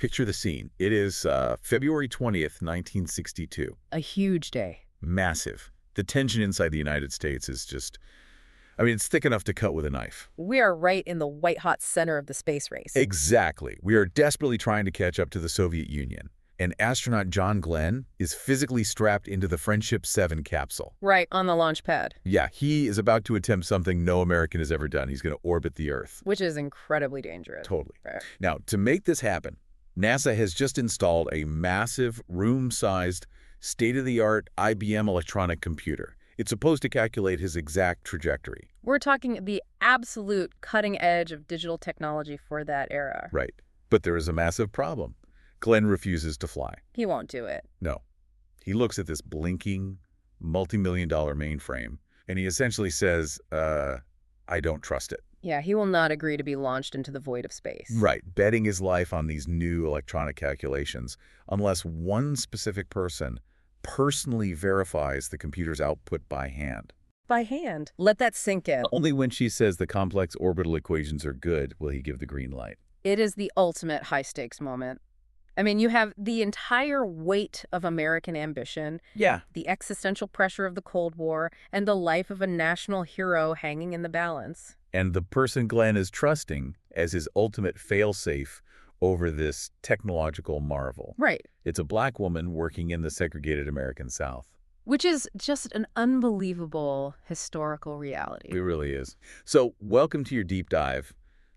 picture the scene. It is February 20th, 1962. A huge day. Massive. The tension inside the United States is just, I mean, it's thick enough to cut with a knife. We are right in the white-hot center of the space race. Exactly. We are desperately trying to catch up to the Soviet Union. And astronaut John Glenn is physically strapped into the Friendship 7 capsule. Right, on the launch pad. Yeah, he is about to attempt something no American has ever done. He's going to orbit the Earth. Which is incredibly dangerous. Totally. Right. Now, to make this happen, NASA has just installed a massive, room-sized, state-of-the-art IBM electronic computer. It's supposed to calculate his exact trajectory. We're talking the absolute cutting edge of digital technology for that era. Right. But there is a massive problem. Glenn refuses to fly. He won't do it. No. He looks at this blinking, multi-million-dollar mainframe, and he essentially says, I don't trust it. Yeah, he will not agree to be launched into the void of space. Right, betting his life on these new electronic calculations, unless one specific person personally verifies the computer's output by hand. By hand. Let that sink in. Only when she says the complex orbital equations are good will he give the green light. It is the ultimate high-stakes moment. I mean, you have the entire weight of American ambition, Yeah. the existential pressure of the Cold War, and the life of a national hero hanging in the balance. And the person Glenn is trusting as his ultimate fail-safe over this technological marvel. Right. It's a black woman working in the segregated American South. Which is just an unbelievable historical reality. It really is. So, welcome to your deep dive,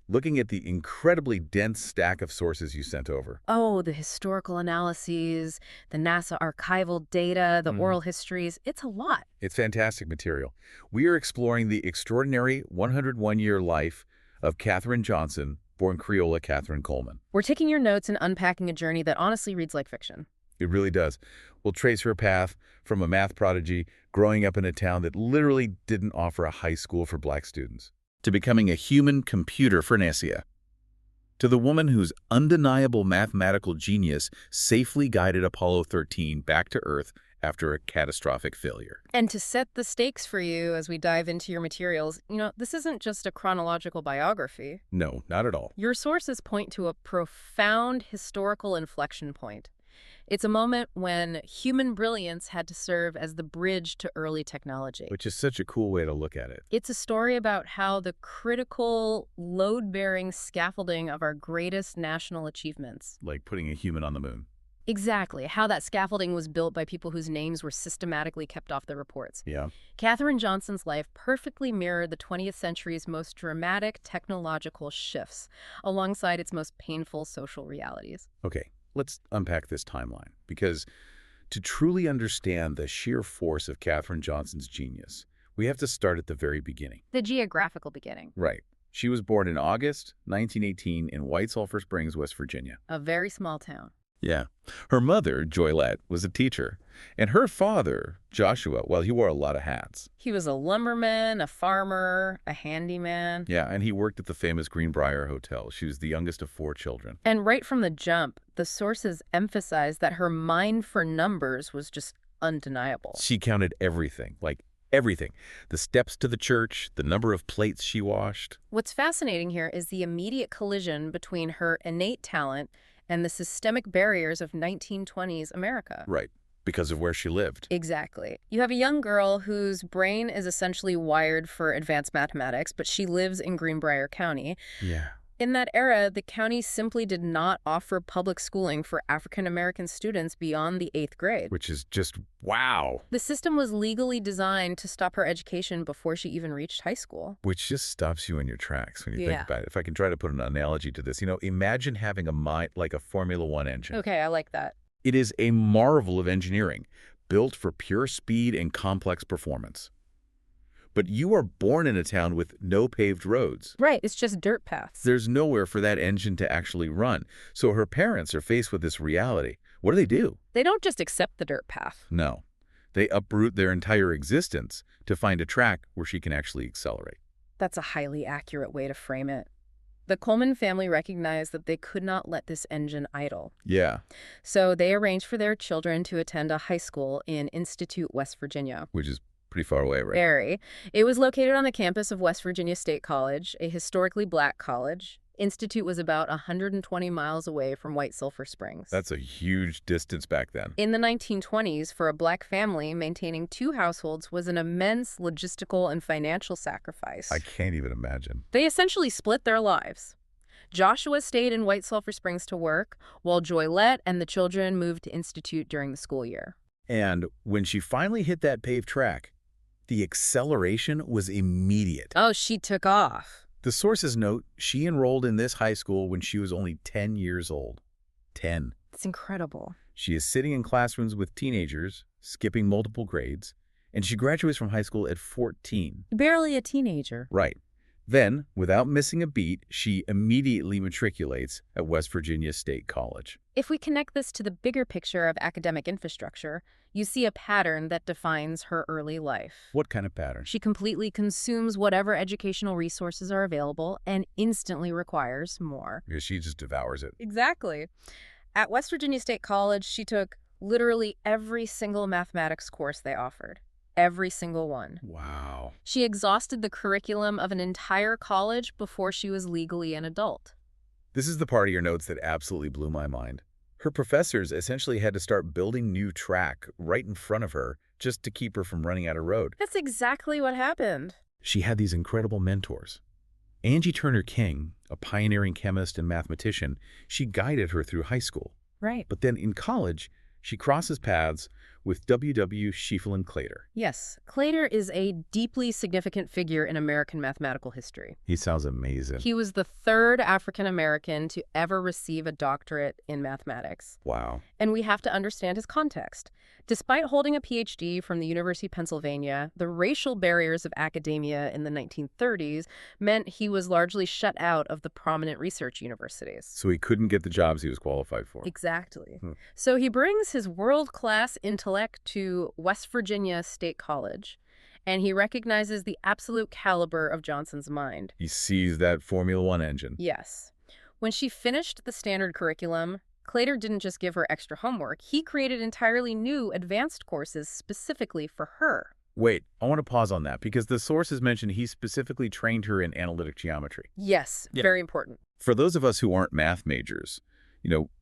looking at the incredibly dense stack of sources you sent over. Oh, the historical analyses, the NASA archival data, the oral histories. It's a lot. It's fantastic material. We are exploring the extraordinary 101-year life of Katherine Johnson, born Creola Katherine Coleman. We're taking your notes and unpacking a journey that honestly reads like fiction. It really does. We'll trace her path from a math prodigy growing up in a town that literally didn't offer a high school for black students, to becoming a human computer for NASA, to the woman whose undeniable mathematical genius safely guided Apollo 13 back to Earth after a catastrophic failure. And to set the stakes for you as we dive into your materials, this isn't just a chronological biography. No, not at all. Your sources point to a profound historical inflection point. It's a moment when human brilliance had to serve as the bridge to early technology. Which is such a cool way to look at it. It's a story about how the critical, load-bearing scaffolding of our greatest national achievements. Like putting a human on the moon. Exactly. How that scaffolding was built by people whose names were systematically kept off the reports. Yeah. Katherine Johnson's life perfectly mirrored the 20th century's most dramatic technological shifts, alongside its most painful social realities. Okay. Let's unpack this timeline, because to truly understand the sheer force of Katherine Johnson's genius, we have to start at the very beginning. The geographical beginning. Right. She was born in August 1918 in White Sulphur Springs, West Virginia. A very small town. Yeah. Her mother, Joylette, was a teacher, and her father, Joshua, well, he wore a lot of hats. He was a lumberman, a farmer, a handyman. Yeah, and he worked at the famous Greenbrier Hotel. She was the youngest of 4 children. And right from the jump, the sources emphasized that her mind for numbers was just undeniable. She counted everything, like everything. The steps to the church, the number of plates she washed. What's fascinating here is the immediate collision between her innate talent and the systemic barriers of 1920s America. Right, because of where she lived. Exactly. You have a young girl whose brain is essentially wired for advanced mathematics, but she lives in Greenbrier County. Yeah. In that era, the county simply did not offer public schooling for African-American students beyond the 8th grade. Which is just, wow. The system was legally designed to stop her education before she even reached high school. Which just stops you in your tracks when you think about it. If I can try to put an analogy to this, imagine having a mind like a Formula One engine. Okay, I like that. It is a marvel of engineering, built for pure speed and complex performance. But you are born in a town with no paved roads. Right, it's just dirt paths. There's nowhere for that engine to actually run. So her parents are faced with this reality. What do? They don't just accept the dirt path. No. They uproot their entire existence to find a track where she can actually accelerate. That's a highly accurate way to frame it. The Coleman family recognized that they could not let this engine idle. Yeah. So they arranged for their children to attend a high school in Institute, West Virginia. Which is pretty far away, right? Very. It was located on the campus of West Virginia State College, a historically black college. Institute was about 120 miles away from White Sulphur Springs. That's a huge distance back then. In the 1920s, for a black family, maintaining two households was an immense logistical and financial sacrifice. I can't even imagine. They essentially split their lives. Joshua stayed in White Sulphur Springs to work, while Joylette and the children moved to Institute during the school year. And when she finally hit that paved track, the acceleration was immediate. Oh, she took off. The sources note she enrolled in this high school when she was only 10 years old. 10. It's incredible. She is sitting in classrooms with teenagers, skipping multiple grades, and she graduates from high school at 14. Barely a teenager. Right. Then, without missing a beat, she immediately matriculates at West Virginia State College. If we connect this to the bigger picture of academic infrastructure, you see a pattern that defines her early life. What kind of pattern? She completely consumes whatever educational resources are available and instantly requires more. Because she just devours it. Exactly. At West Virginia State College, she took literally every single mathematics course they offered. Every single one. Wow. She exhausted the curriculum of an entire college before she was legally an adult. This is the part of your notes that absolutely blew my mind. Her professors essentially had to start building new track right in front of her just to keep her from running out of road. That's exactly what happened. She had these incredible mentors. Angie Turner King, a pioneering chemist and mathematician, she guided her through high school. Right. But then in college, she crosses paths with W.W. Schieffelin Clater. Yes, Clater is a deeply significant figure in American mathematical history. He sounds amazing. He was the third African-American to ever receive a doctorate in mathematics. Wow. And we have to understand his context. Despite holding a PhD from the University of Pennsylvania, the racial barriers of academia in the 1930s meant he was largely shut out of the prominent research universities. So he couldn't get the jobs he was qualified for. Exactly. So he brings his world-class intellect to West Virginia State College, and he recognizes the absolute caliber of Johnson's mind. He sees that Formula One engine. Yes. When she finished the standard curriculum, Clater didn't just give her extra homework. He created entirely new advanced courses specifically for her. Wait, I want to pause on that because the sources mentioned he specifically trained her in analytic geometry. Yes, very important. For those of us who aren't math majors,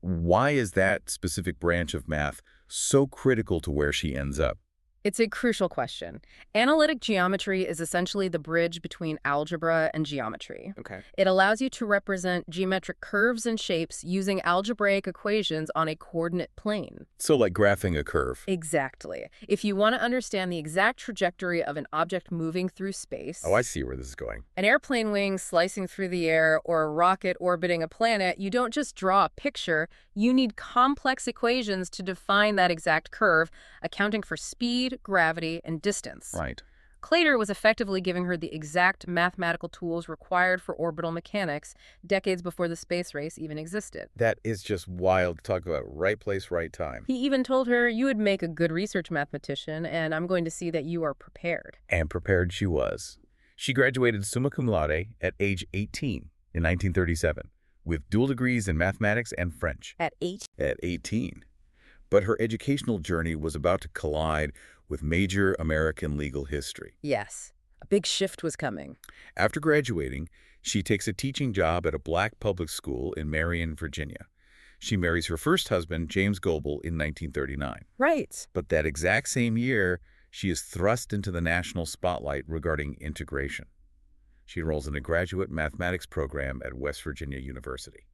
why is that specific branch of math so critical to where she ends up? It's a crucial question. Analytic geometry is essentially the bridge between algebra and geometry. Okay. It allows you to represent geometric curves and shapes using algebraic equations on a coordinate plane. So like graphing a curve. Exactly. If you want to understand the exact trajectory of an object moving through space, Oh, I see where this is going. an airplane wing slicing through the air or a rocket orbiting a planet, you don't just draw a picture, you need complex equations to define that exact curve, accounting for speed, gravity, and distance. Right. Clater was effectively giving her the exact mathematical tools required for orbital mechanics decades before the space race even existed. That is just wild to talk about right place, right time. He even told her, "You would make a good research mathematician, and I'm going to see that you are prepared." And prepared she was. She graduated summa cum laude at age 18 in 1937 with dual degrees in mathematics and French. At 8? At 18. But her educational journey was about to collide with major American legal history. Yes. A big shift was coming. After graduating, she takes a teaching job at a black public school in Marion, Virginia. She marries her first husband, James Goebel, in 1939. Right. But that exact same year, she is thrust into the national spotlight regarding integration. She enrolls in a graduate mathematics program at West Virginia University.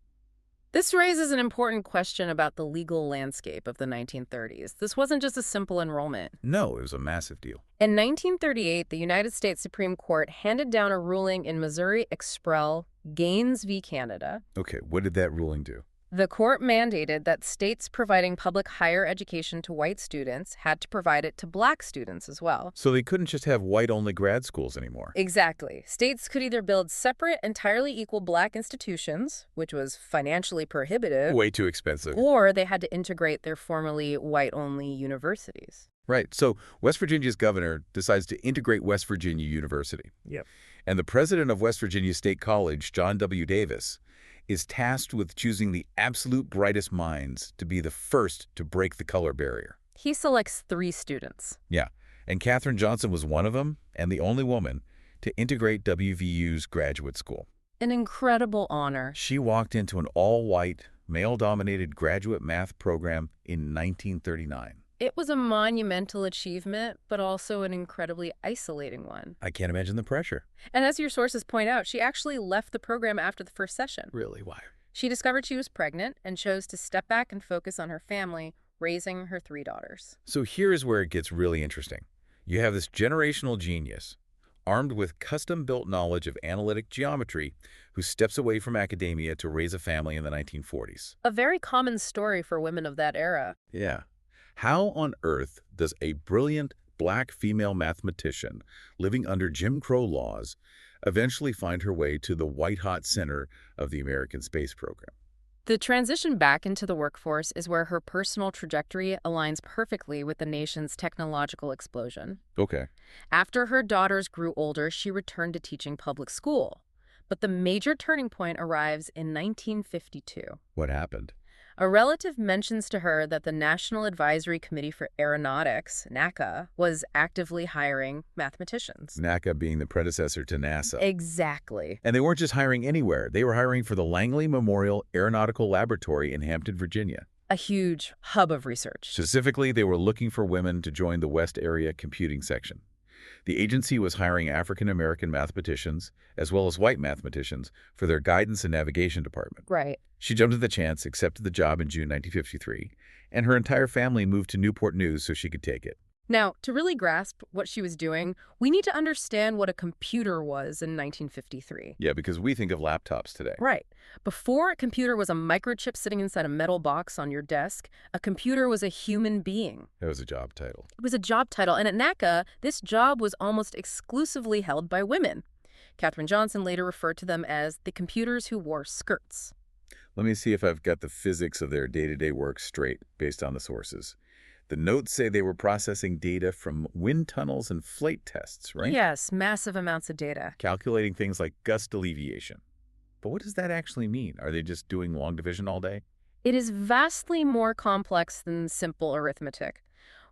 This raises an important question about the legal landscape of the 1930s. This wasn't just a simple enrollment. No, it was a massive deal. In 1938, the United States Supreme Court handed down a ruling in Missouri Exprell, Gaines v. Canada. Okay, what did that ruling do? The court mandated that states providing public higher education to white students had to provide it to black students as well. So they couldn't just have white-only grad schools anymore. Exactly. States could either build separate, entirely equal black institutions, which was financially prohibitive, Way too expensive. or they had to integrate their formerly white-only universities. Right, so West Virginia's governor decides to integrate West Virginia University. Yep. And the president of West Virginia State College, John W. Davis, is tasked with choosing the absolute brightest minds to be the first to break the color barrier. He selects 3 students. Yeah, and Katherine Johnson was one of them, and the only woman, to integrate WVU's graduate school. An incredible honor. She walked into an all-white, male-dominated graduate math program in 1939. It was a monumental achievement, but also an incredibly isolating one. I can't imagine the pressure. And as your sources point out, she actually left the program after the first session. Really? Why? She discovered she was pregnant and chose to step back and focus on her family, raising her 3 daughters. So here is where it gets really interesting. You have this generational genius, armed with custom-built knowledge of analytic geometry, who steps away from academia to raise a family in the 1940s. A very common story for women of that era. Yeah. How on earth does a brilliant black female mathematician living under Jim Crow laws eventually find her way to the white-hot center of the American space program? The transition back into the workforce is where her personal trajectory aligns perfectly with the nation's technological explosion. Okay. After her daughters grew older, she returned to teaching public school. But the major turning point arrives in 1952. What happened? A relative mentions to her that the National Advisory Committee for Aeronautics, NACA, was actively hiring mathematicians. NACA being the predecessor to NASA. Exactly. And they weren't just hiring anywhere. They were hiring for the Langley Memorial Aeronautical Laboratory in Hampton, Virginia. A huge hub of research. Specifically, they were looking for women to join the West Area Computing Section. The agency was hiring African-American mathematicians, as well as white mathematicians, for their guidance and navigation department. Right. She jumped at the chance, accepted the job in June 1953, and her entire family moved to Newport News so she could take it. Now, to really grasp what she was doing, we need to understand what a computer was in 1953. Yeah, because we think of laptops today. Right. Before a computer was a microchip sitting inside a metal box on your desk, a computer was a human being. That was a job title. It was a job title, and at NACA, this job was almost exclusively held by women. Katherine Johnson later referred to them as the computers who wore skirts. Let me see if I've got the physics of their day-to-day work straight based on the sources. The notes say they were processing data from wind tunnels and flight tests, right? Yes, massive amounts of data. Calculating things like gust alleviation. But what does that actually mean? Are they just doing long division all day? It is vastly more complex than simple arithmetic.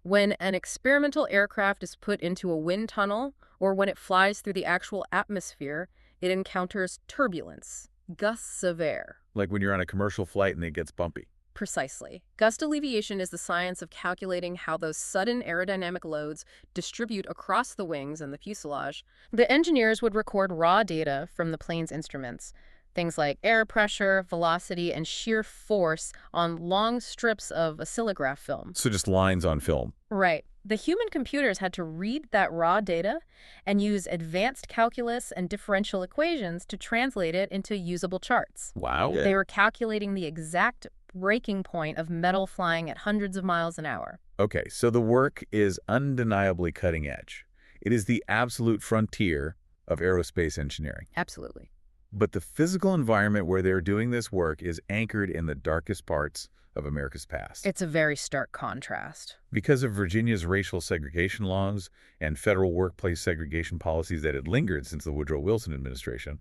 When an experimental aircraft is put into a wind tunnel, or when it flies through the actual atmosphere, it encounters turbulence, gusts of air. Like when you're on a commercial flight and it gets bumpy. Precisely. Gust alleviation is the science of calculating how those sudden aerodynamic loads distribute across the wings and the fuselage. The engineers would record raw data from the plane's instruments, things like air pressure, velocity, and shear force on long strips of oscillograph film. So just lines on film. Right. The human computers had to read that raw data and use advanced calculus and differential equations to translate it into usable charts. Wow. They were calculating the exact breaking point of metal flying at hundreds of miles an hour. Okay, so the work is undeniably cutting edge. It is the absolute frontier of aerospace engineering. Absolutely. But the physical environment where they're doing this work is anchored in the darkest parts of America's past. It's a very stark contrast. Because of Virginia's racial segregation laws and federal workplace segregation policies that had lingered since the Woodrow Wilson administration,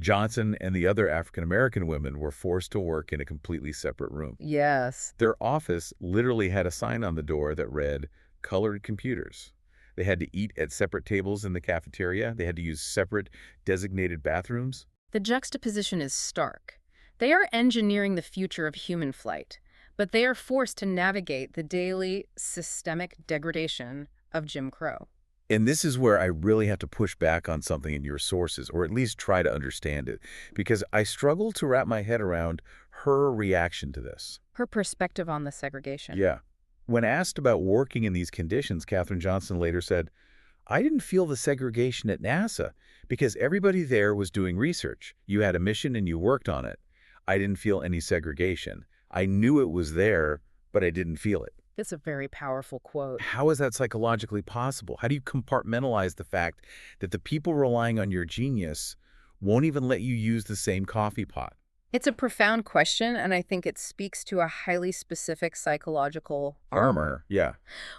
Johnson and the other African-American women were forced to work in a completely separate room. Yes. Their office literally had a sign on the door that read, "Colored computers." They had to eat at separate tables in the cafeteria. They had to use separate designated bathrooms. The juxtaposition is stark. They are engineering the future of human flight, but they are forced to navigate the daily systemic degradation of Jim Crow. And this is where I really have to push back on something in your sources, or at least try to understand it, because I struggle to wrap my head around her reaction to this. Her perspective on the segregation. Yeah. When asked about working in these conditions, Katherine Johnson later said, "I didn't feel the segregation at NASA because everybody there was doing research. You had a mission and you worked on it. I didn't feel any segregation. I knew it was there, but I didn't feel it." It's a very powerful quote. How is that psychologically possible? How do you compartmentalize the fact that the people relying on your genius won't even let you use the same coffee pot? It's a profound question, and I think it speaks to a highly specific psychological armor. Yeah.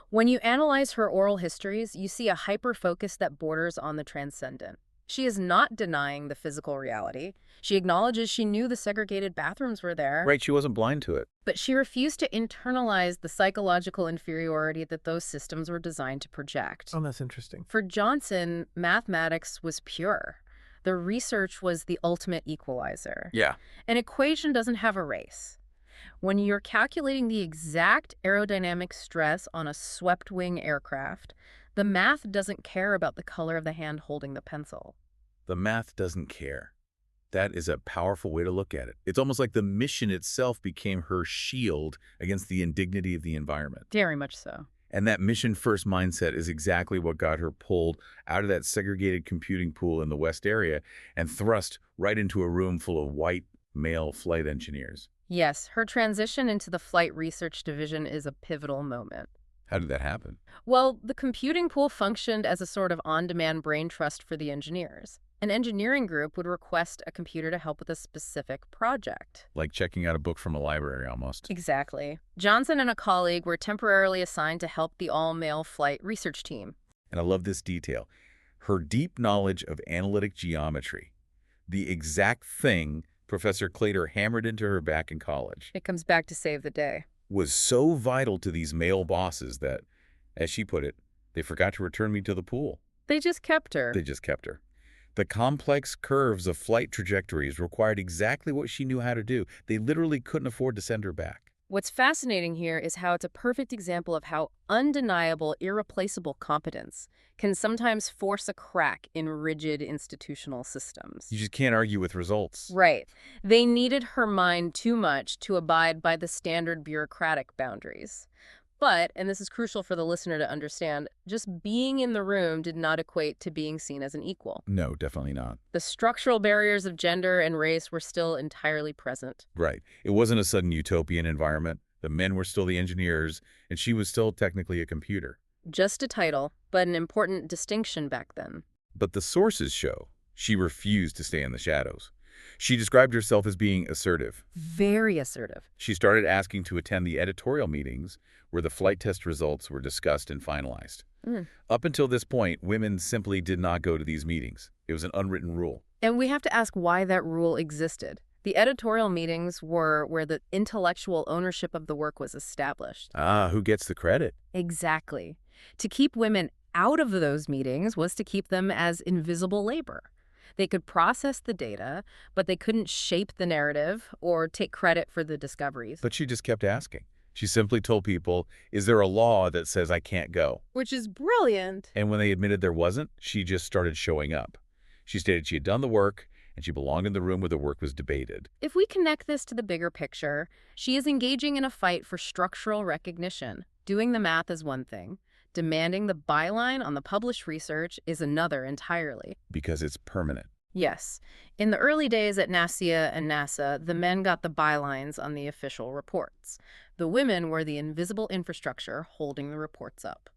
When you analyze her oral histories, you see a hyper-focus that borders on the transcendent. She is not denying the physical reality. She acknowledges she knew the segregated bathrooms were there. Right, she wasn't blind to it. But she refused to internalize the psychological inferiority that those systems were designed to project. Oh, that's interesting. For Johnson, mathematics was pure. The research was the ultimate equalizer. Yeah. An equation doesn't have a race. When you're calculating the exact aerodynamic stress on a swept-wing aircraft, the math doesn't care about the color of the hand holding the pencil. The math doesn't care. That is a powerful way to look at it. It's almost like the mission itself became her shield against the indignity of the environment. Very much so. And that mission-first mindset is exactly what got her pulled out of that segregated computing pool in the West area and thrust right into a room full of white male flight engineers. Yes, her transition into the flight research division is a pivotal moment. How did that happen? Well, the computing pool functioned as a sort of on-demand brain trust for the engineers. An engineering group would request a computer to help with a specific project. Like checking out a book from a library, almost. Exactly. Johnson and a colleague were temporarily assigned to help the all-male flight research team. And I love this detail. Her deep knowledge of analytic geometry, the exact thing Professor Claytor hammered into her back in college, It comes back to save the day. was so vital to these male bosses that, as she put it, they forgot to return me to the pool. They just kept her. They just kept her. The complex curves of flight trajectories required exactly what she knew how to do. They literally couldn't afford to send her back. What's fascinating here is how it's a perfect example of how undeniable, irreplaceable competence can sometimes force a crack in rigid institutional systems. You just can't argue with results. Right. They needed her mind too much to abide by the standard bureaucratic boundaries. But, and this is crucial for the listener to understand, just being in the room did not equate to being seen as an equal. No, definitely not. The structural barriers of gender and race were still entirely present. Right. It wasn't a sudden utopian environment. The men were still the engineers, and she was still technically a computer. Just a title, but an important distinction back then. But the sources show she refused to stay in the shadows. She described herself as being assertive. Very assertive. She started asking to attend the editorial meetings where the flight test results were discussed and finalized. Up until this point, women simply did not go to these meetings. It was an unwritten rule. And we have to ask why that rule existed. The editorial meetings were where the intellectual ownership of the work was established. Ah, who gets the credit? Exactly. To keep women out of those meetings was to keep them as invisible labor. They could process the data, but they couldn't shape the narrative or take credit for the discoveries. But she just kept asking. She simply told people, is there a law that says I can't go? Which is brilliant. And when they admitted there wasn't, she just started showing up. She stated she had done the work, and she belonged in the room where the work was debated. If we connect this to the bigger picture, she is engaging in a fight for structural recognition. Doing the math is one thing. Demanding the byline on the published research is another entirely. Because it's permanent. Yes. In the early days at NASIA and NASA, the men got the bylines on the official reports. The women were the invisible infrastructure holding the reports up.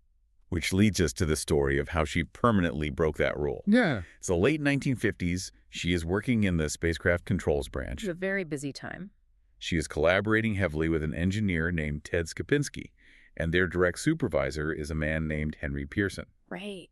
Which leads us to the story of how she permanently broke that rule. Yeah. It's the late 1950s. She is working in the spacecraft controls branch. It's a very busy time. She is collaborating heavily with an engineer named Ted Skopinski, and their direct supervisor is a man named Henry Pearson. Right.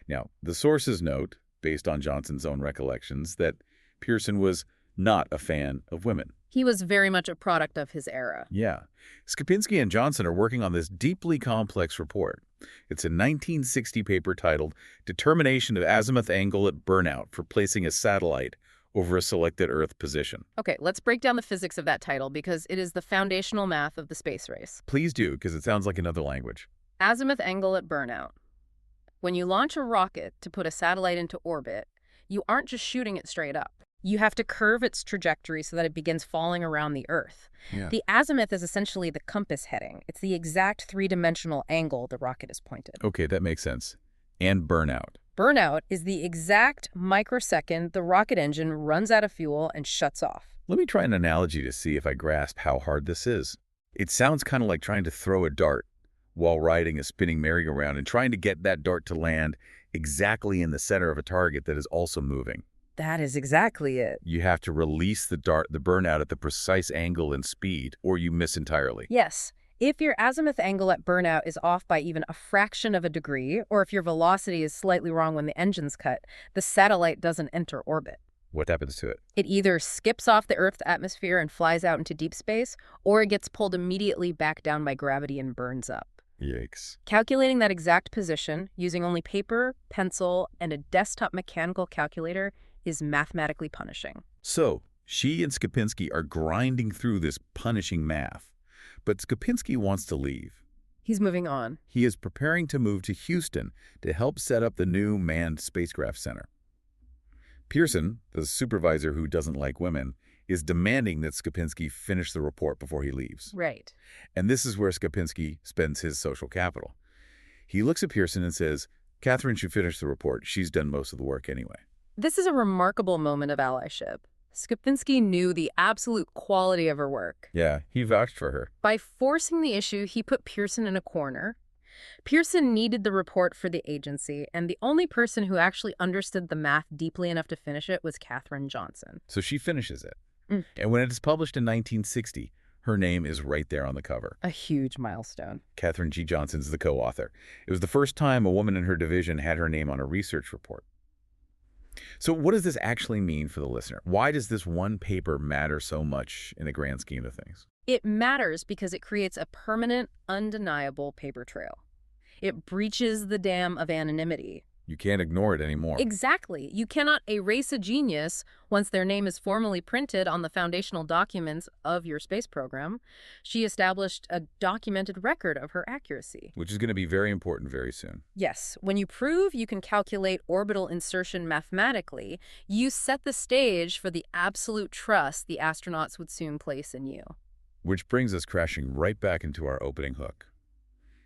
Now, the sources note, based on Johnson's own recollections, that Pearson was not a fan of women. He was very much a product of his era. Yeah. Skopinski and Johnson are working on this deeply complex report. It's a 1960 paper titled Determination of Azimuth Angle at Burnout for Placing a Satellite over a Selected Earth Position. Okay, let's break down the physics of that title because it is the foundational math of the space race. Please do, because it sounds like another language. Azimuth angle at burnout. When you launch a rocket to put a satellite into orbit, you aren't just shooting it straight up. You have to curve its trajectory so that it begins falling around the Earth. Yeah. The azimuth is essentially the compass heading. It's the exact three-dimensional angle the rocket is pointed. Okay, that makes sense. And burnout. Burnout is the exact microsecond the rocket engine runs out of fuel and shuts off. Let me try an analogy to see if I grasp how hard this is. It sounds kind of like trying to throw a dart while riding a spinning merry-go-round and trying to get that dart to land exactly in the center of a target that is also moving. That is exactly it. You have to release the burnout at the precise angle and speed, or you miss entirely. Yes. If your azimuth angle at burnout is off by even a fraction of a degree, or if your velocity is slightly wrong when the engine's cut, the satellite doesn't enter orbit. What happens to it? It either skips off the Earth's atmosphere and flies out into deep space, or it gets pulled immediately back down by gravity and burns up. Yikes. Calculating that exact position using only paper, pencil, and a desktop mechanical calculator is mathematically punishing. So, she and Skupinski are grinding through this punishing math. But Skupinski wants to leave. He's moving on. He is preparing to move to Houston to help set up the new manned spacecraft center. Pearson, the supervisor who doesn't like women, is demanding that Skupinski finish the report before he leaves. Right. And this is where Skupinski spends his social capital. He looks at Pearson and says, Katherine should finish the report. She's done most of the work anyway. This is a remarkable moment of allyship. Skupinski knew the absolute quality of her work. Yeah, he vouched for her. By forcing the issue, he put Pearson in a corner. Pearson needed the report for the agency, and the only person who actually understood the math deeply enough to finish it was Katherine Johnson. So she finishes it. And when it is published in 1960, her name is right there on the cover. A huge milestone. Katherine G. Johnson's the co-author. It was the first time a woman in her division had her name on a research report. So what does this actually mean for the listener? Why does this one paper matter so much in the grand scheme of things? It matters because it creates a permanent, undeniable paper trail. It breaches the dam of anonymity. You can't ignore it anymore. Exactly. You cannot erase a genius once their name is formally printed on the foundational documents of your space program. She established a documented record of her accuracy. Which is going to be very important very soon. Yes. When you prove you can calculate orbital insertion mathematically, you set the stage for the absolute trust the astronauts would soon place in you. Which brings us crashing right back into our opening hook.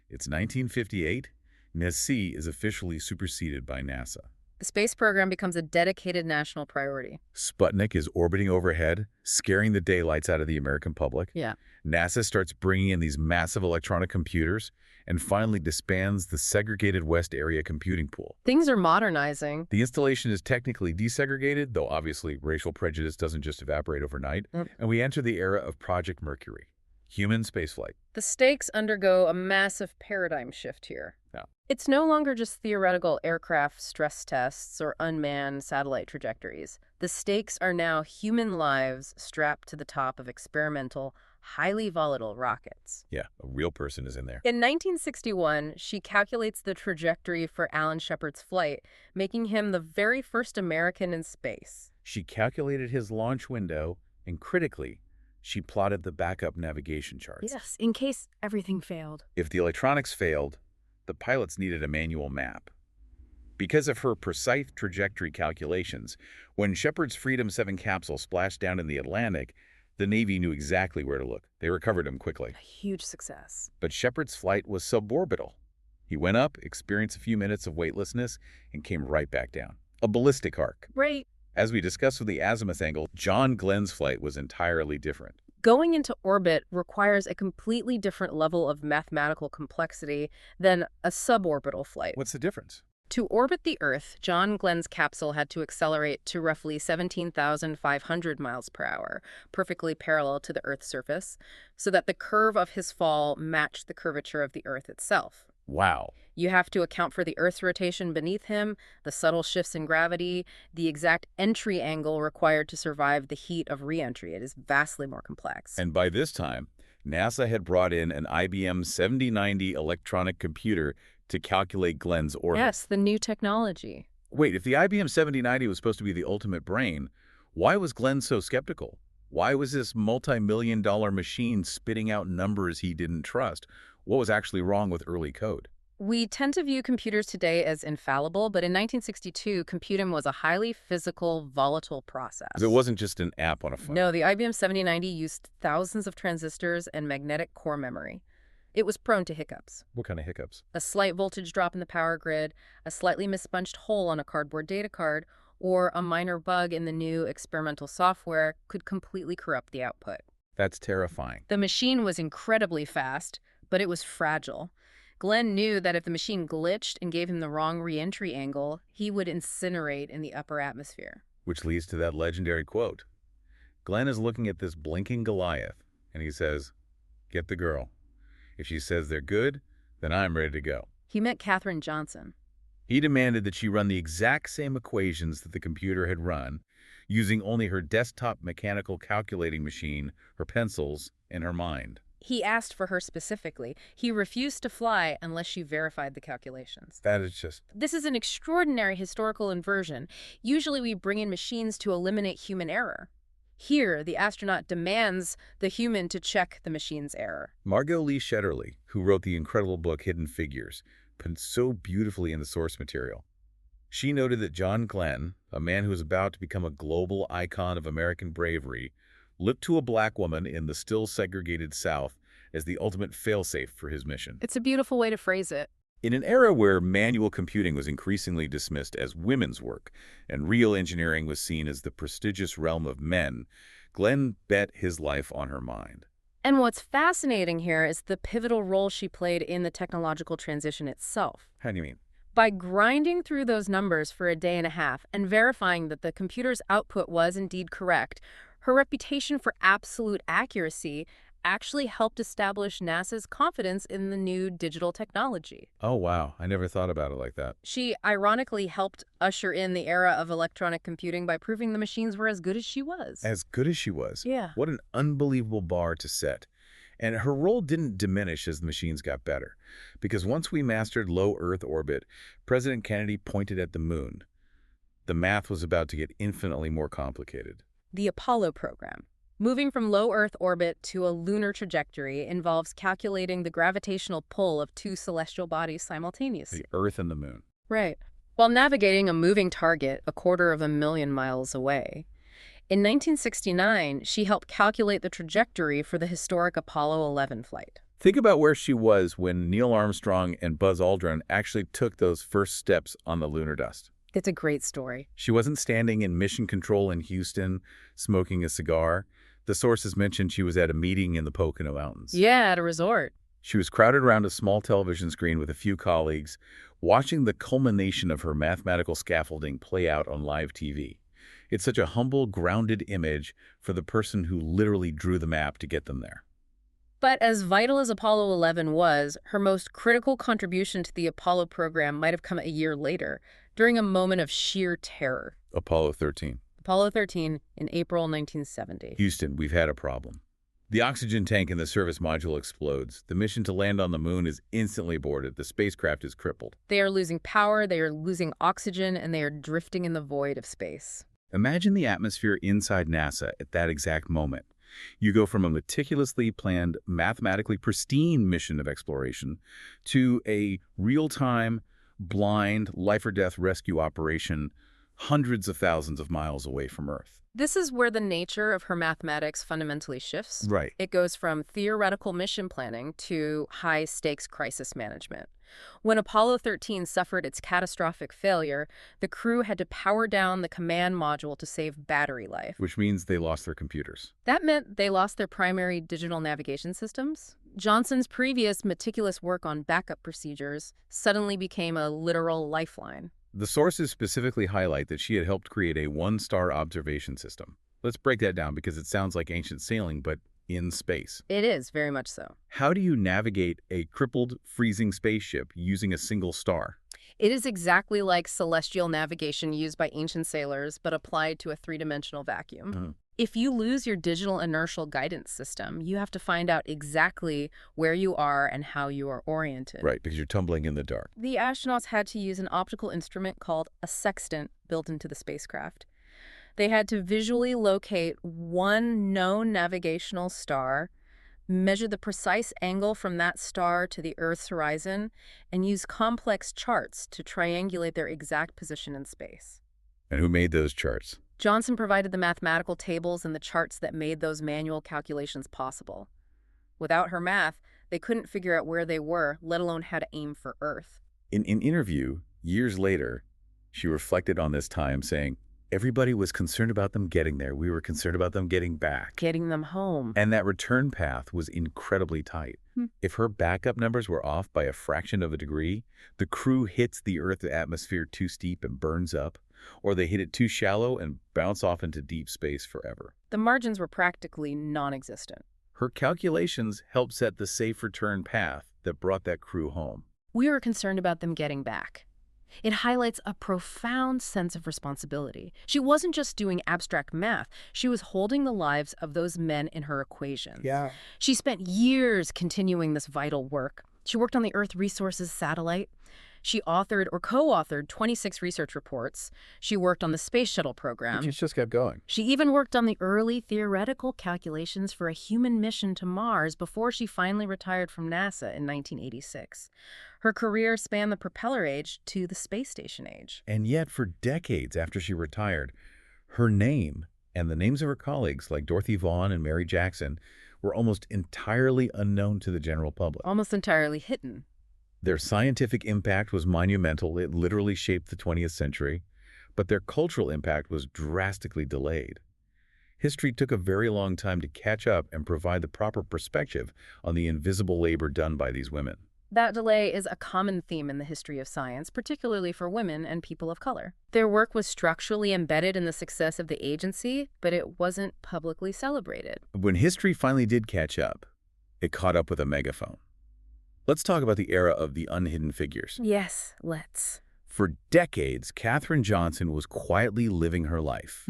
It's 1958. NESC is officially superseded by NASA. The space program becomes a dedicated national priority. Sputnik is orbiting overhead, scaring the daylights out of the American public. Yeah. NASA starts bringing in these massive electronic computers and finally disbands the segregated West Area computing pool. Things are modernizing. The installation is technically desegregated, though obviously racial prejudice doesn't just evaporate overnight. And we enter the era of Project Mercury, human spaceflight. The stakes undergo a massive paradigm shift here. Yeah. It's no longer just theoretical aircraft stress tests or unmanned satellite trajectories. The stakes are now human lives strapped to the top of experimental, highly volatile rockets. Yeah, a real person is in there. In 1961, she calculates the trajectory for Alan Shepard's flight, making him the very first American in space. She calculated his launch window, and critically, she plotted the backup navigation charts. Yes, in case everything failed. If the electronics failed, the pilots needed a manual map. Because of her precise trajectory calculations, when Shepard's Freedom 7 capsule splashed down in the Atlantic, the Navy knew exactly where to look. They recovered him quickly. A huge success. But Shepard's flight was suborbital. He went up, experienced a few minutes of weightlessness, and came right back down. A ballistic arc. Right. As we discussed with the azimuth angle, John Glenn's flight was entirely different. Going into orbit requires a completely different level of mathematical complexity than a suborbital flight. What's the difference? To orbit the Earth, John Glenn's capsule had to accelerate to roughly 17,500 miles per hour, perfectly parallel to the Earth's surface, so that the curve of his fall matched the curvature of the Earth itself. Wow. You have to account for the Earth's rotation beneath him, the subtle shifts in gravity, the exact entry angle required to survive the heat of re-entry. It is vastly more complex. And by this time, NASA had brought in an IBM 7090 electronic computer to calculate Glenn's orbit. Yes, the new technology. Wait, if the IBM 7090 was supposed to be the ultimate brain, why was Glenn so skeptical? Why was this multi-million-dollar machine spitting out numbers he didn't trust? What was actually wrong with early code? We tend to view computers today as infallible, but in 1962, computing was a highly physical, volatile process. It wasn't just an app on a phone. No, the IBM 7090 used thousands of transistors and magnetic core memory. It was prone to hiccups. What kind of hiccups? A slight voltage drop in the power grid, a slightly mispunched hole on a cardboard data card, or a minor bug in the new experimental software could completely corrupt the output. That's terrifying. The machine was incredibly fast, but it was fragile. Glenn knew that if the machine glitched and gave him the wrong re-entry angle, he would incinerate in the upper atmosphere. Which leads to that legendary quote. Glenn is looking at this blinking Goliath, and he says, "Get the girl. If she says they're good, then I'm ready to go." He met Katherine Johnson. He demanded that she run the exact same equations that the computer had run, using only her desktop mechanical calculating machine, her pencils, and her mind. He asked for her specifically. He refused to fly unless she verified the calculations. That is just... This is an extraordinary historical inversion. Usually we bring in machines to eliminate human error. Here, the astronaut demands the human to check the machine's error. Margot Lee Shetterly, who wrote the incredible book Hidden Figures, put it so beautifully in the source material. She noted that John Glenn, a man who was about to become a global icon of American bravery, looked to a black woman in the still segregated South as the ultimate failsafe for his mission. It's a beautiful way to phrase it. In an era where manual computing was increasingly dismissed as women's work and real engineering was seen as the prestigious realm of men, Glenn bet his life on her mind. And what's fascinating here is the pivotal role she played in the technological transition itself. How do you mean? By grinding through those numbers for a day and a half and verifying that the computer's output was indeed correct, her reputation for absolute accuracy actually helped establish NASA's confidence in the new digital technology. Oh, wow. I never thought about it like that. She ironically helped usher in the era of electronic computing by proving the machines were as good as she was. As good as she was. Yeah. What an unbelievable bar to set. And her role didn't diminish as the machines got better. Because once we mastered low Earth orbit, President Kennedy pointed at the moon. The math was about to get infinitely more complicated. The Apollo program. Moving from low Earth orbit to a lunar trajectory involves calculating the gravitational pull of two celestial bodies simultaneously. The Earth and the moon. Right. While navigating a moving target 250,000 miles away. In 1969, she helped calculate the trajectory for the historic Apollo 11 flight. Think about where she was when Neil Armstrong and Buzz Aldrin actually took those first steps on the lunar dust. It's a great story. She wasn't standing in mission control in Houston, smoking a cigar. The sources mentioned she was at a meeting in the Pocono Mountains. Yeah, at a resort. She was crowded around a small television screen with a few colleagues, watching the culmination of her mathematical scaffolding play out on live TV. It's such a humble, grounded image for the person who literally drew the map to get them there. But as vital as Apollo 11 was, her most critical contribution to the Apollo program might have come a year later, during a moment of sheer terror. Apollo 13. Apollo 13 in April 1970. Houston, we've had a problem. The oxygen tank in the service module explodes. The mission to land on the moon is instantly aborted. The spacecraft is crippled. They are losing power, they are losing oxygen, and they are drifting in the void of space. Imagine the atmosphere inside NASA at that exact moment. You go from a meticulously planned, mathematically pristine mission of exploration to a real-time, blind, life-or-death rescue operation hundreds of thousands of miles away from Earth. This is where the nature of her mathematics fundamentally shifts. Right. It goes from theoretical mission planning to high-stakes crisis management. When Apollo 13 suffered its catastrophic failure, the crew had to power down the command module to save battery life. Which means they lost their computers. That meant they lost their primary digital navigation systems. Johnson's previous meticulous work on backup procedures suddenly became a literal lifeline. The sources specifically highlight that she had helped create a one-star observation system. Let's break that down because it sounds like ancient sailing, but in space. It is, very much so. How do you navigate a crippled, freezing spaceship using a single star? It is exactly like celestial navigation used by ancient sailors, but applied to a three-dimensional vacuum. If you lose your digital inertial guidance system, you have to find out exactly where you are and how you are oriented. Right, because you're tumbling in the dark. The astronauts had to use an optical instrument called a sextant built into the spacecraft. They had to visually locate one known navigational star, measure the precise angle from that star to the Earth's horizon, and use complex charts to triangulate their exact position in space. And who made those charts? Johnson provided the mathematical tables and the charts that made those manual calculations possible. Without her math, they couldn't figure out where they were, let alone how to aim for Earth. In an interview, years later, she reflected on this time, saying, everybody was concerned about them getting there. We were concerned about them getting back. Getting them home. And that return path was incredibly tight. If her backup numbers were off by a fraction of a degree, the crew hits the Earth's atmosphere too steep and burns up, or they hit it too shallow and bounce off into deep space forever. The margins were practically non-existent. Her calculations helped set the safe return path that brought that crew home. We were concerned about them getting back. It highlights a profound sense of responsibility. She wasn't just doing abstract math, she was holding the lives of those men in her equations. Yeah. She spent years continuing this vital work. She worked on the Earth Resources Satellite. She authored or co-authored 26 research reports. She worked on the Space Shuttle program. She's just kept going. She even worked on the early theoretical calculations for a human mission to Mars before she finally retired from NASA in 1986. Her career spanned the propeller age to the space station age. And yet, for decades after she retired, her name and the names of her colleagues, like Dorothy Vaughan and Mary Jackson, were almost entirely unknown to the general public. Almost entirely hidden. Their scientific impact was monumental. It literally shaped the 20th century. But their cultural impact was drastically delayed. History took a very long time to catch up and provide the proper perspective on the invisible labor done by these women. That delay is a common theme in the history of science, particularly for women and people of color. Their work was structurally embedded in the success of the agency, but it wasn't publicly celebrated. When history finally did catch up, it caught up with a megaphone. Let's talk about the era of the unhidden figures. Yes, let's. For decades, Katherine Johnson was quietly living her life.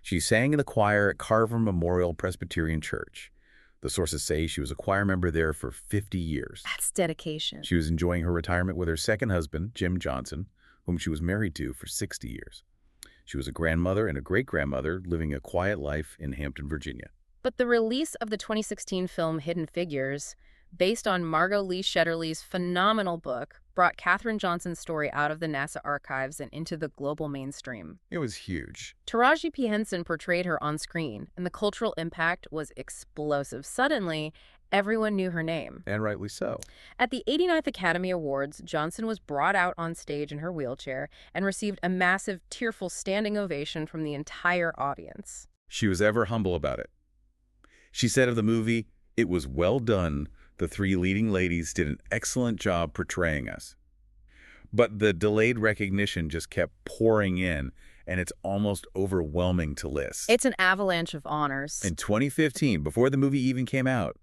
She sang in the choir at Carver Memorial Presbyterian Church. The sources say she was a choir member there for 50 years. That's dedication. She was enjoying her retirement with her second husband, Jim Johnson, whom she was married to for 60 years. She was a grandmother and a great-grandmother living a quiet life in Hampton, Virginia. But the release of the 2016 film Hidden Figures, based on Margot Lee Shetterly's phenomenal book, brought Katherine Johnson's story out of the NASA archives and into the global mainstream. It was huge. Taraji P. Henson portrayed her on screen, and the cultural impact was explosive. Suddenly, everyone knew her name. And rightly so. At the 89th Academy Awards, Johnson was brought out on stage in her wheelchair and received a massive, tearful standing ovation from the entire audience. She was ever humble about it. She said of the movie, "It was well done. The three leading ladies did an excellent job portraying us." But the delayed recognition just kept pouring in, and it's almost overwhelming to list. It's an avalanche of honors. In 2015, before the movie even came out,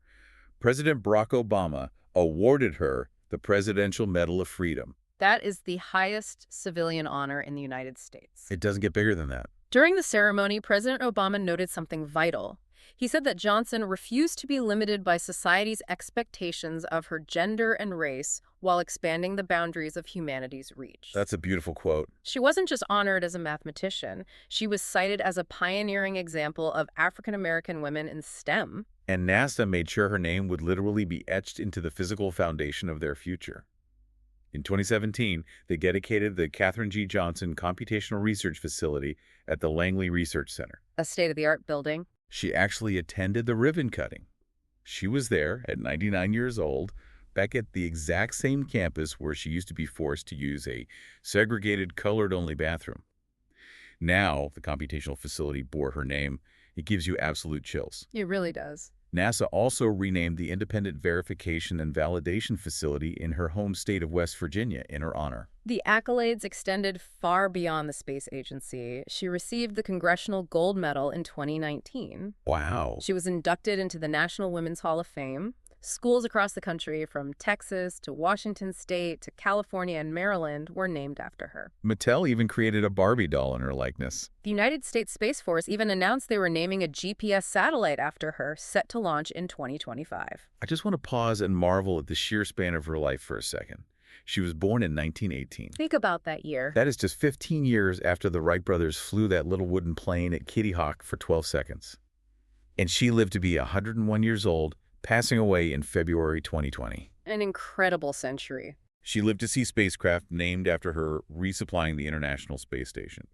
President Barack Obama awarded her the Presidential Medal of Freedom. That is the highest civilian honor in the United States. It doesn't get bigger than that. During the ceremony, President Obama noted something vital. He said that Johnson refused to be limited by society's expectations of her gender and race while expanding the boundaries of humanity's reach. That's a beautiful quote. She wasn't just honored as a mathematician. She was cited as a pioneering example of African-American women in STEM. And NASA made sure her name would literally be etched into the physical foundation of their future. In 2017, they dedicated the Katherine G. Johnson Computational Research Facility at the Langley Research Center. A state-of-the-art building. She actually attended the ribbon cutting. She was there at 99 years old, back at the exact same campus where she used to be forced to use a segregated colored-only bathroom. Now, the computational facility bore her name. It gives you absolute chills. It really does. NASA also renamed the Independent Verification and Validation Facility in her home state of West Virginia in her honor. The accolades extended far beyond the space agency. She received the Congressional Gold Medal in 2019. Wow. She was inducted into the National Women's Hall of Fame. Schools across the country, from Texas to Washington State to California and Maryland, were named after her. Mattel even created a Barbie doll in her likeness. The United States Space Force even announced they were naming a GPS satellite after her, set to launch in 2025. I just want to pause and marvel at the sheer span of her life for a second. She was born in 1918. Think about that year. That is just 15 years after the Wright brothers flew that little wooden plane at Kitty Hawk for 12 seconds. And she lived to be 101 years old, passing away in February 2020. An incredible century. She lived to see spacecraft named after her resupplying the International Space Station.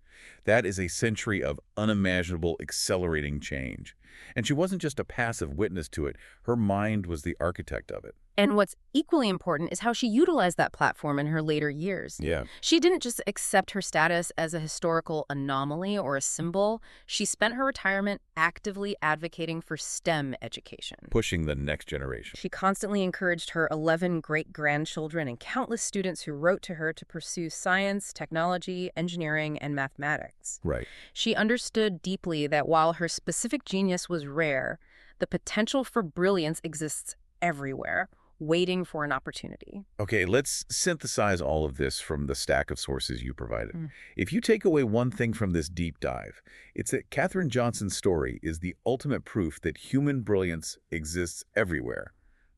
That is a century of unimaginable accelerating change. And she wasn't just a passive witness to it. Her mind was the architect of it. And what's equally important is how she utilized that platform in her later years. Yeah. She didn't just accept her status as a historical anomaly or a symbol. She spent her retirement actively advocating for STEM education. Pushing the next generation. She constantly encouraged her 11 great-grandchildren and countless students who wrote to her to pursue science, technology, engineering, and mathematics. Right. She understood deeply that while her specific genius was rare, the potential for brilliance exists everywhere. waiting for an opportunity. Okay, let's synthesize all of this from the stack of sources you provided. Mm. If you take away one thing from this deep dive, it's that Katherine Johnson's story is the ultimate proof that human brilliance exists everywhere,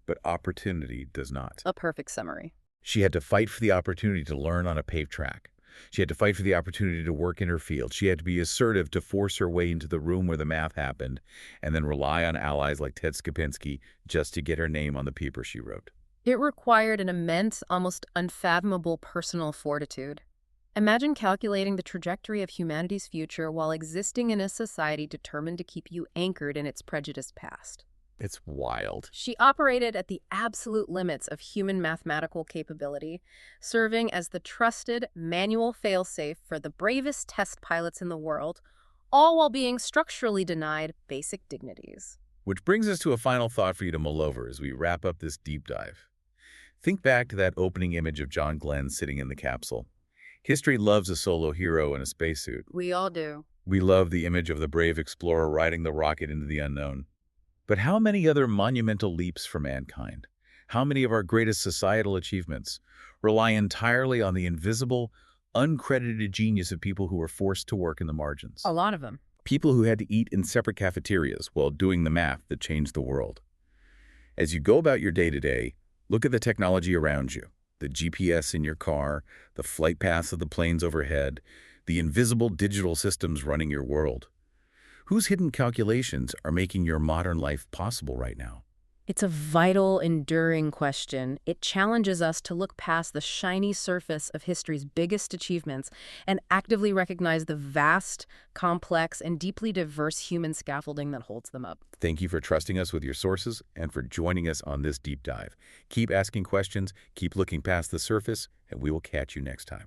but opportunity does not. A perfect summary. She had to fight for the opportunity to learn on a paved track. She had to fight for the opportunity to work in her field. She had to be assertive to force her way into the room where the math happened, and then rely on allies like Ted Skopinski just to get her name on the paper she wrote. It required an immense, almost unfathomable personal fortitude. Imagine calculating the trajectory of humanity's future while existing in a society determined to keep you anchored in its prejudiced past. It's wild. She operated at the absolute limits of human mathematical capability, serving as the trusted manual failsafe for the bravest test pilots in the world, all while being structurally denied basic dignities. Which brings us to a final thought for you to mull over as we wrap up this deep dive. Think back to that opening image of John Glenn sitting in the capsule. History loves a solo hero in a spacesuit. We all do. We love the image of the brave explorer riding the rocket into the unknown. But how many other monumental leaps for mankind, how many of our greatest societal achievements rely entirely on the invisible, uncredited genius of people who were forced to work in the margins? A lot of them. People who had to eat in separate cafeterias while doing the math that changed the world. As you go about your day-to-day, look at the technology around you, the GPS in your car, the flight paths of the planes overhead, the invisible digital systems running your world. Whose hidden calculations are making your modern life possible right now? It's a vital, enduring question. It challenges us to look past the shiny surface of history's biggest achievements and actively recognize the vast, complex, and deeply diverse human scaffolding that holds them up. Thank you for trusting us with your sources and for joining us on this deep dive. Keep asking questions, keep looking past the surface, and we will catch you next time.